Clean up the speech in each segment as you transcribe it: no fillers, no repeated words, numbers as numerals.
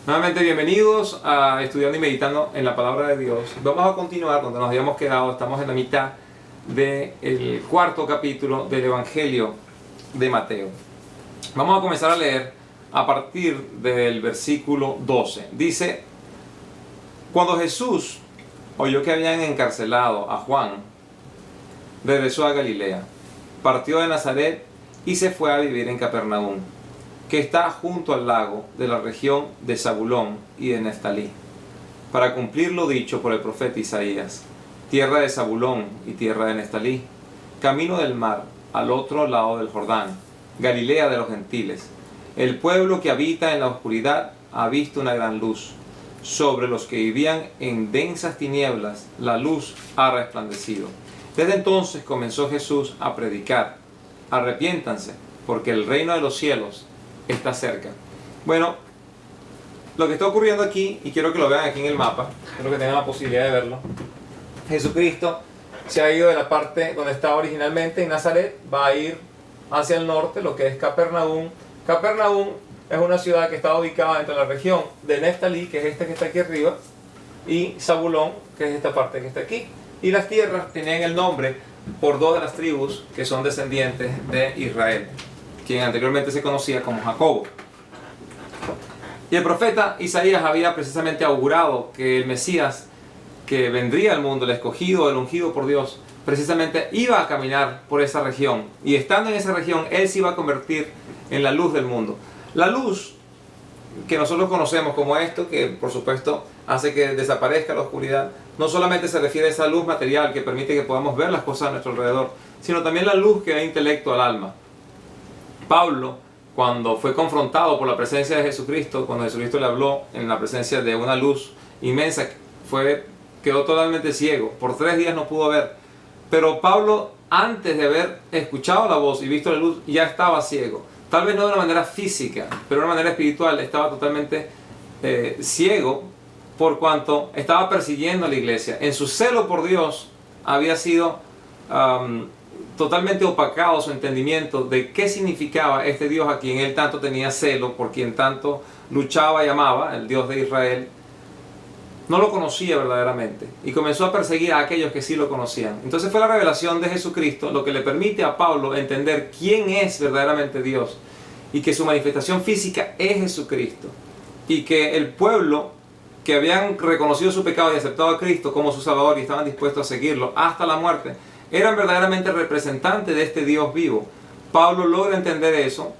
Nuevamente bienvenidos a Estudiando y Meditando en la Palabra de Dios. Vamos a continuar donde nos habíamos quedado. Estamos en la mitad del cuarto capítulo del Evangelio de Mateo. Vamos a comenzar a leer a partir del versículo 12. Dice: cuando Jesús oyó que habían encarcelado a Juan, regresó a Galilea, partió de Nazaret y se fue a vivir en Capernaum, que está junto al lago de la región de Zabulón y de Neftalí, para cumplir lo dicho por el profeta Isaías: tierra de Zabulón y tierra de Neftalí, camino del mar, al otro lado del Jordán, Galilea de los gentiles. El pueblo que habita en la oscuridad ha visto una gran luz. Sobre los que vivían en densas tinieblas, la luz ha resplandecido. Desde entonces comenzó Jesús a predicar: arrepiéntanse, porque el reino de los cielos está cerca. Bueno, lo que está ocurriendo aquí, y quiero que lo vean aquí en el mapa, quiero que tengan la posibilidad de verlo. Jesucristo se ha ido de la parte donde estaba originalmente, en Nazaret, va a ir hacia el norte, lo que es Capernaum. Capernaum es una ciudad que está ubicada entre la región de Neftalí, que es esta que está aquí arriba, y Zabulón, que es esta parte que está aquí. Y las tierras tenían el nombre por dos de las tribus que son descendientes de Israel, quien anteriormente se conocía como Jacobo. Y el profeta Isaías había precisamente augurado que el Mesías que vendría al mundo, el escogido, el ungido por Dios, precisamente iba a caminar por esa región. Y estando en esa región, él se iba a convertir en la luz del mundo. La luz que nosotros conocemos como esto, que por supuesto hace que desaparezca la oscuridad, no solamente se refiere a esa luz material que permite que podamos ver las cosas a nuestro alrededor, sino también la luz que da intelecto al alma. Pablo, cuando fue confrontado por la presencia de Jesucristo, cuando Jesucristo le habló en la presencia de una luz inmensa, quedó totalmente ciego. Por 3 días no pudo ver. Pero Pablo, antes de haber escuchado la voz y visto la luz, ya estaba ciego. Tal vez no de una manera física, pero de una manera espiritual. Estaba totalmente ciego, por cuanto estaba persiguiendo a la iglesia. En su celo por Dios había sido totalmente opacado su entendimiento de qué significaba este Dios a quien él tanto tenía celo, por quien tanto luchaba y amaba, el Dios de Israel. No lo conocía verdaderamente y comenzó a perseguir a aquellos que sí lo conocían. Entonces fue la revelación de Jesucristo lo que le permite a Pablo entender quién es verdaderamente Dios y que su manifestación física es Jesucristo, y que el pueblo que habían reconocido su pecado y aceptado a Cristo como su Salvador y estaban dispuestos a seguirlo hasta la muerte, eran verdaderamente representantes de este Dios vivo. Pablo logra entender eso,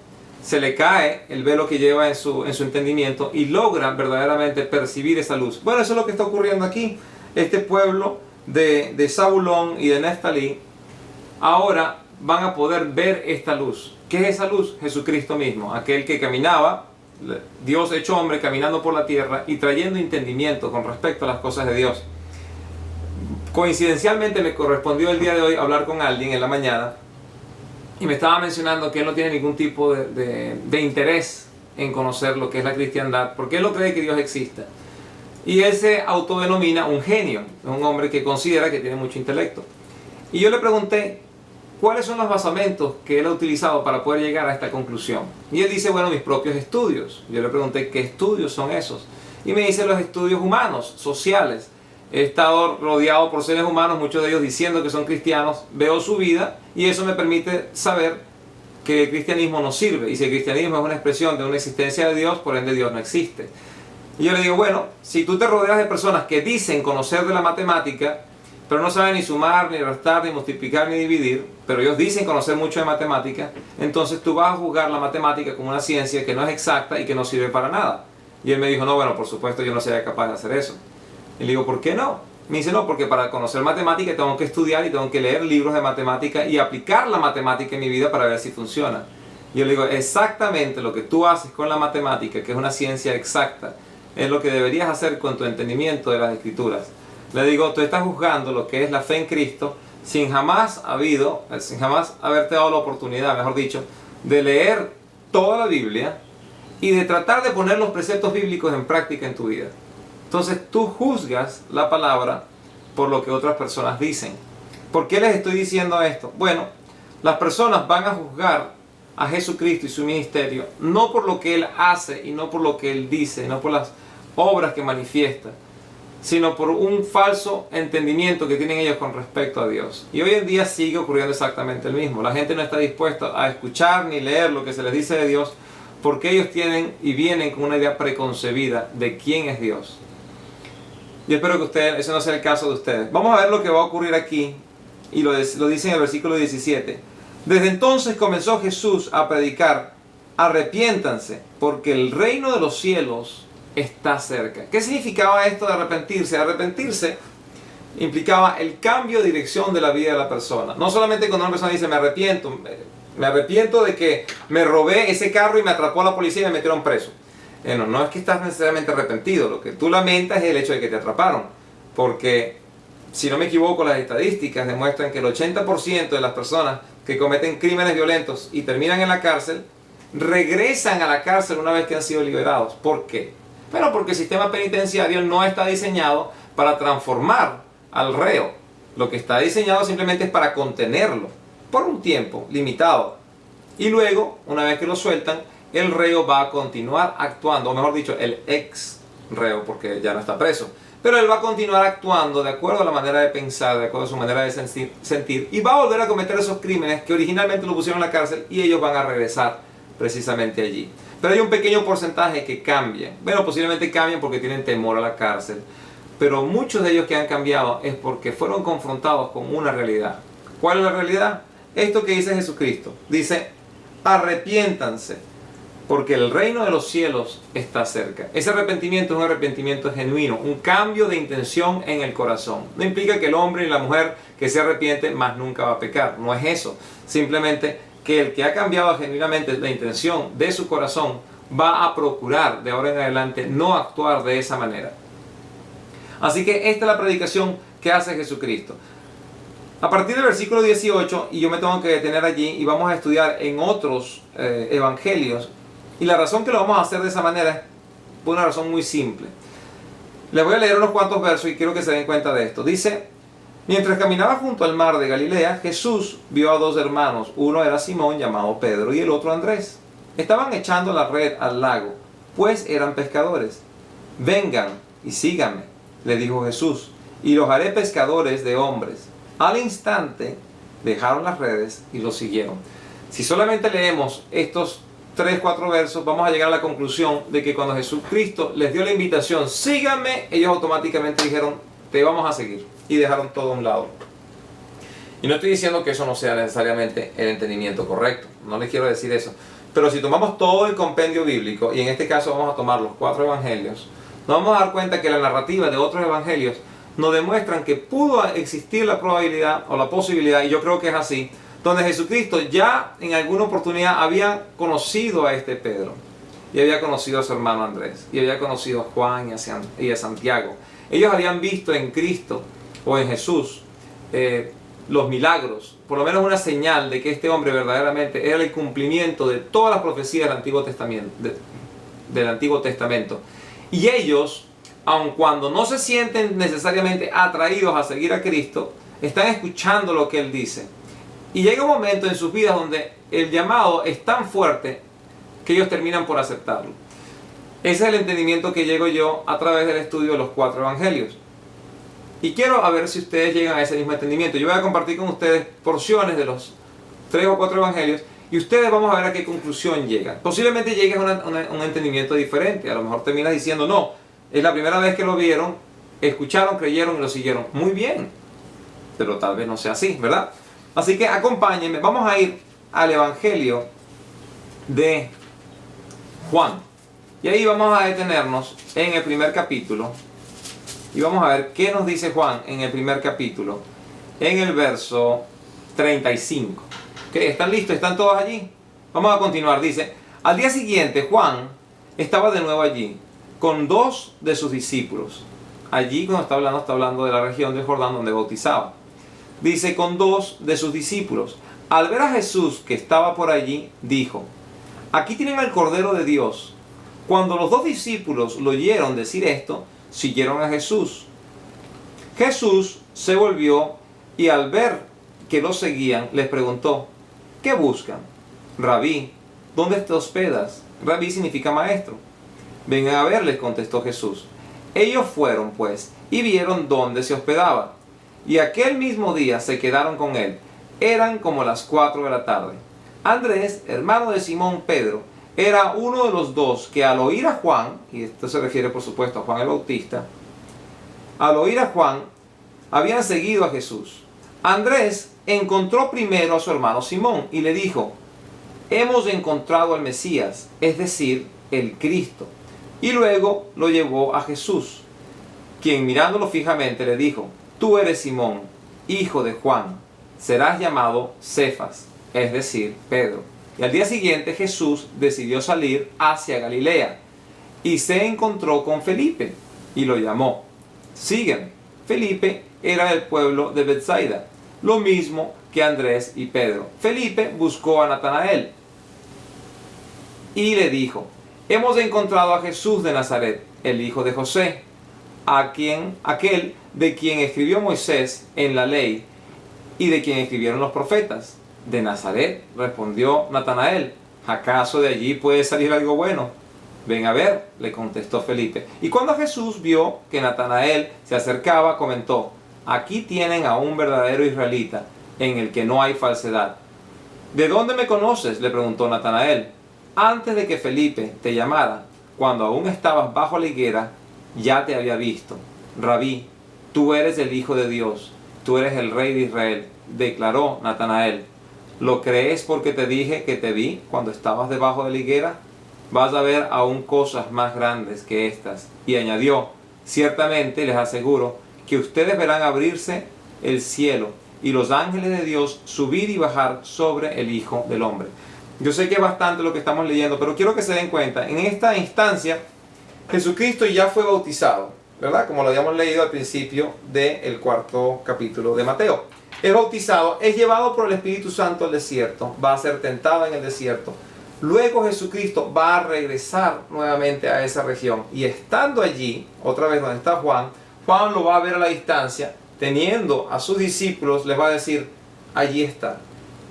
se le cae el velo que lleva en su entendimiento y logra verdaderamente percibir esa luz. Bueno, eso es lo que está ocurriendo aquí. Este pueblo de Zabulón y de Neftalí ahora van a poder ver esta luz. ¿Qué es esa luz? Jesucristo mismo, aquel que caminaba, Dios hecho hombre, caminando por la tierra y trayendo entendimiento con respecto a las cosas de Dios. Coincidencialmente me correspondió el día de hoy hablar con alguien en la mañana y me estaba mencionando que él no tiene ningún tipo de interés en conocer lo que es la cristiandad, porque él no cree que Dios exista. Y él se autodenomina un genio, un hombre que considera que tiene mucho intelecto. Y yo le pregunté cuáles son los basamentos que él ha utilizado para poder llegar a esta conclusión. Y él dice, bueno, mis propios estudios. Yo le pregunté qué estudios son esos. Y me dice los estudios humanos, sociales. He estado rodeado por seres humanos, muchos de ellos diciendo que son cristianos, veo su vida y eso me permite saber que el cristianismo no sirve. Y si el cristianismo es una expresión de una existencia de Dios, por ende Dios no existe. Y yo le digo, bueno, si tú te rodeas de personas que dicen conocer de la matemática, pero no saben ni sumar, ni restar, ni multiplicar, ni dividir, pero ellos dicen conocer mucho de matemática, entonces tú vas a juzgar la matemática como una ciencia que no es exacta y que no sirve para nada. Y él me dijo, no, bueno, por supuesto yo no sería capaz de hacer eso. Y le digo, ¿por qué no? Me dice, no, porque para conocer matemática tengo que estudiar y tengo que leer libros de matemática y aplicar la matemática en mi vida para ver si funciona. Y yo le digo, exactamente lo que tú haces con la matemática, que es una ciencia exacta, es lo que deberías hacer con tu entendimiento de las Escrituras. Le digo, tú estás juzgando lo que es la fe en Cristo sin jamás haberte dado la oportunidad, mejor dicho, de leer toda la Biblia y de tratar de poner los preceptos bíblicos en práctica en tu vida. Entonces tú juzgas la palabra por lo que otras personas dicen. ¿Por qué les estoy diciendo esto? Bueno, las personas van a juzgar a Jesucristo y su ministerio, no por lo que Él hace y no por lo que Él dice, no por las obras que manifiesta, sino por un falso entendimiento que tienen ellos con respecto a Dios. Y hoy en día sigue ocurriendo exactamente el mismo. La gente no está dispuesta a escuchar ni leer lo que se les dice de Dios, porque ellos tienen y vienen con una idea preconcebida de quién es Dios. Yo espero que ustedes, eso no sea el caso de ustedes. Vamos a ver lo que va a ocurrir aquí, y lo dice en el versículo 17. Desde entonces comenzó Jesús a predicar: arrepiéntanse, porque el reino de los cielos está cerca. ¿Qué significaba esto de arrepentirse? Arrepentirse implicaba el cambio de dirección de la vida de la persona. No solamente cuando una persona dice me arrepiento de que me robé ese carro y me atrapó la policía y me metieron preso. No es que estás necesariamente arrepentido, lo que tú lamentas es el hecho de que te atraparon, porque si no me equivoco las estadísticas demuestran que el 80% de las personas que cometen crímenes violentos y terminan en la cárcel regresan a la cárcel una vez que han sido liberados. ¿Por qué? Bueno, porque el sistema penitenciario no está diseñado para transformar al reo. Lo que está diseñado simplemente es para contenerlo por un tiempo limitado. Y luego, una vez que lo sueltan, el reo va a continuar actuando, o mejor dicho, el ex reo, porque ya no está preso. Pero él va a continuar actuando de acuerdo a la manera de pensar, de acuerdo a su manera de sentir, y va a volver a cometer esos crímenes que originalmente lo pusieron en la cárcel, y ellos van a regresar precisamente allí. Pero hay un pequeño porcentaje que cambian. Bueno, posiblemente cambian porque tienen temor a la cárcel. Pero muchos de ellos que han cambiado es porque fueron confrontados con una realidad. ¿Cuál es la realidad? Esto que dice Jesucristo. Dice, arrepiéntanse, porque el reino de los cielos está cerca. Ese arrepentimiento es un arrepentimiento genuino, un cambio de intención en el corazón. No implica que el hombre y la mujer que se arrepiente más nunca va a pecar. No es eso. Simplemente que el que ha cambiado genuinamente la intención de su corazón va a procurar de ahora en adelante no actuar de esa manera. Así que esta es la predicación que hace Jesucristo. A partir del versículo 18, y yo me tengo que detener allí y vamos a estudiar en otros evangelios, y la razón que lo vamos a hacer de esa manera es por una razón muy simple. Les voy a leer unos cuantos versos y quiero que se den cuenta de esto. Dice: mientras caminaba junto al mar de Galilea, Jesús vio a dos hermanos. Uno era Simón, llamado Pedro, y el otro Andrés. Estaban echando la red al lago, pues eran pescadores. Vengan y síganme, le dijo Jesús, y los haré pescadores de hombres. Al instante dejaron las redes y los siguieron. Si solamente leemos estos 3-4 versos, vamos a llegar a la conclusión de que cuando Jesucristo les dio la invitación, síganme, ellos automáticamente dijeron, te vamos a seguir. Y dejaron todo a un lado. Y no estoy diciendo que eso no sea necesariamente el entendimiento correcto, no les quiero decir eso. Pero si tomamos todo el compendio bíblico, y en este caso vamos a tomar los 4 evangelios, nos vamos a dar cuenta que la narrativa de otros evangelios nos demuestran que pudo existir la probabilidad o la posibilidad, y yo creo que es así, donde Jesucristo ya en alguna oportunidad había conocido a este Pedro, y había conocido a su hermano Andrés, y había conocido a Juan y a Santiago. Ellos habían visto en Cristo o en Jesús los milagros, por lo menos una señal de que este hombre verdaderamente era el cumplimiento de todas las profecías del Antiguo Testamento. Y ellos, aun cuando no se sienten necesariamente atraídos a seguir a Cristo, están escuchando lo que Él dice. Y llega un momento en sus vidas donde el llamado es tan fuerte que ellos terminan por aceptarlo. Ese es el entendimiento que llego yo a través del estudio de los 4 evangelios. Y quiero a ver si ustedes llegan a ese mismo entendimiento. Yo voy a compartir con ustedes porciones de los 3 o 4 evangelios y ustedes vamos a ver a qué conclusión llegan. Posiblemente lleguen a un entendimiento diferente. A lo mejor terminas diciendo, no, es la primera vez que lo vieron, escucharon, creyeron y lo siguieron. Muy bien, pero tal vez no sea así, ¿verdad? Así que acompáñenme, vamos a ir al evangelio de Juan. Y ahí vamos a detenernos en el primer capítulo. Y vamos a ver qué nos dice Juan en el primer capítulo, en el verso 35. ¿Okay? ¿Están listos? ¿Están todos allí? Vamos a continuar. Dice, al día siguiente Juan estaba de nuevo allí, con 2 de sus discípulos. Allí cuando está hablando de la región del Jordán donde bautizaba. Dice, con 2 de sus discípulos. Al ver a Jesús que estaba por allí, dijo, aquí tienen al Cordero de Dios. Cuando los 2 discípulos lo oyeron decir esto, siguieron a Jesús. Jesús se volvió y al ver que lo seguían, les preguntó, ¿qué buscan? Rabí, ¿dónde te hospedas? Rabí significa maestro. Vengan a ver, les contestó Jesús. Ellos fueron, pues, y vieron dónde se hospedaba. Y aquel mismo día se quedaron con él. Eran como las 4 de la tarde. Andrés, hermano de Simón Pedro, era uno de los dos que al oír a Juan, y esto se refiere por supuesto a Juan el Bautista, al oír a Juan, habían seguido a Jesús. Andrés encontró primero a su hermano Simón y le dijo: hemos encontrado al Mesías, es decir, el Cristo. Y luego lo llevó a Jesús, quien mirándolo fijamente le dijo: tú eres Simón, hijo de Juan, serás llamado Cefas, es decir, Pedro. Y al día siguiente Jesús decidió salir hacia Galilea y se encontró con Felipe y lo llamó: sígueme. Felipe era del pueblo de Betsaida, lo mismo que Andrés y Pedro. Felipe buscó a Natanael y le dijo: hemos encontrado a Jesús de Nazaret, el hijo de José, aquel de quien escribió Moisés en la ley y de quien escribieron los profetas. De Nazaret, respondió Natanael, ¿acaso de allí puede salir algo bueno? Ven a ver, le contestó Felipe. Y cuando Jesús vio que Natanael se acercaba, comentó: aquí tienen a un verdadero israelita, en el que no hay falsedad. ¿De dónde me conoces?, le preguntó Natanael. Antes de que Felipe te llamara, cuando aún estabas bajo la higuera, ya te había visto. Rabí, tú eres el Hijo de Dios, tú eres el Rey de Israel, declaró Natanael. ¿Lo crees porque te dije que te vi cuando estabas debajo de la higuera? Vas a ver aún cosas más grandes que estas. Y añadió: ciertamente les aseguro que ustedes verán abrirse el cielo y los ángeles de Dios subir y bajar sobre el Hijo del Hombre. Yo sé que es bastante lo que estamos leyendo, pero quiero que se den cuenta, en esta instancia Jesucristo ya fue bautizado, ¿verdad? Como lo habíamos leído al principio del 4º capítulo de Mateo. Es bautizado, es llevado por el Espíritu Santo al desierto, va a ser tentado en el desierto. Luego Jesucristo va a regresar nuevamente a esa región. Y estando allí, otra vez donde está Juan, Juan lo va a ver a la distancia, teniendo a sus discípulos, les va a decir: allí está.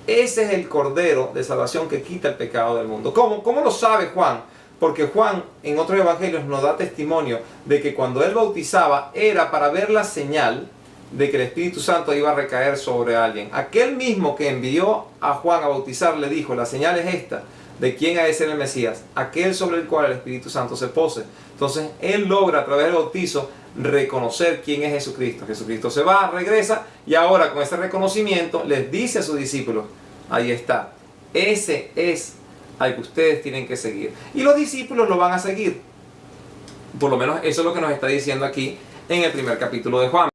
Ese es el Cordero de salvación que quita el pecado del mundo. ¿Cómo lo sabe Juan? Porque Juan en otros evangelios nos da testimonio de que cuando él bautizaba era para ver la señal de que el Espíritu Santo iba a recaer sobre alguien. Aquel mismo que envió a Juan a bautizar le dijo: la señal es esta, de quién ha de ser el Mesías, aquel sobre el cual el Espíritu Santo se pose. Entonces él logra a través del bautizo reconocer quién es Jesucristo. Jesucristo se va, regresa, y ahora con ese reconocimiento les dice a sus discípulos: ahí está, ese es al que ustedes tienen que seguir. Y los discípulos lo van a seguir. Por lo menos eso es lo que nos está diciendo aquí en el primer capítulo de Juan.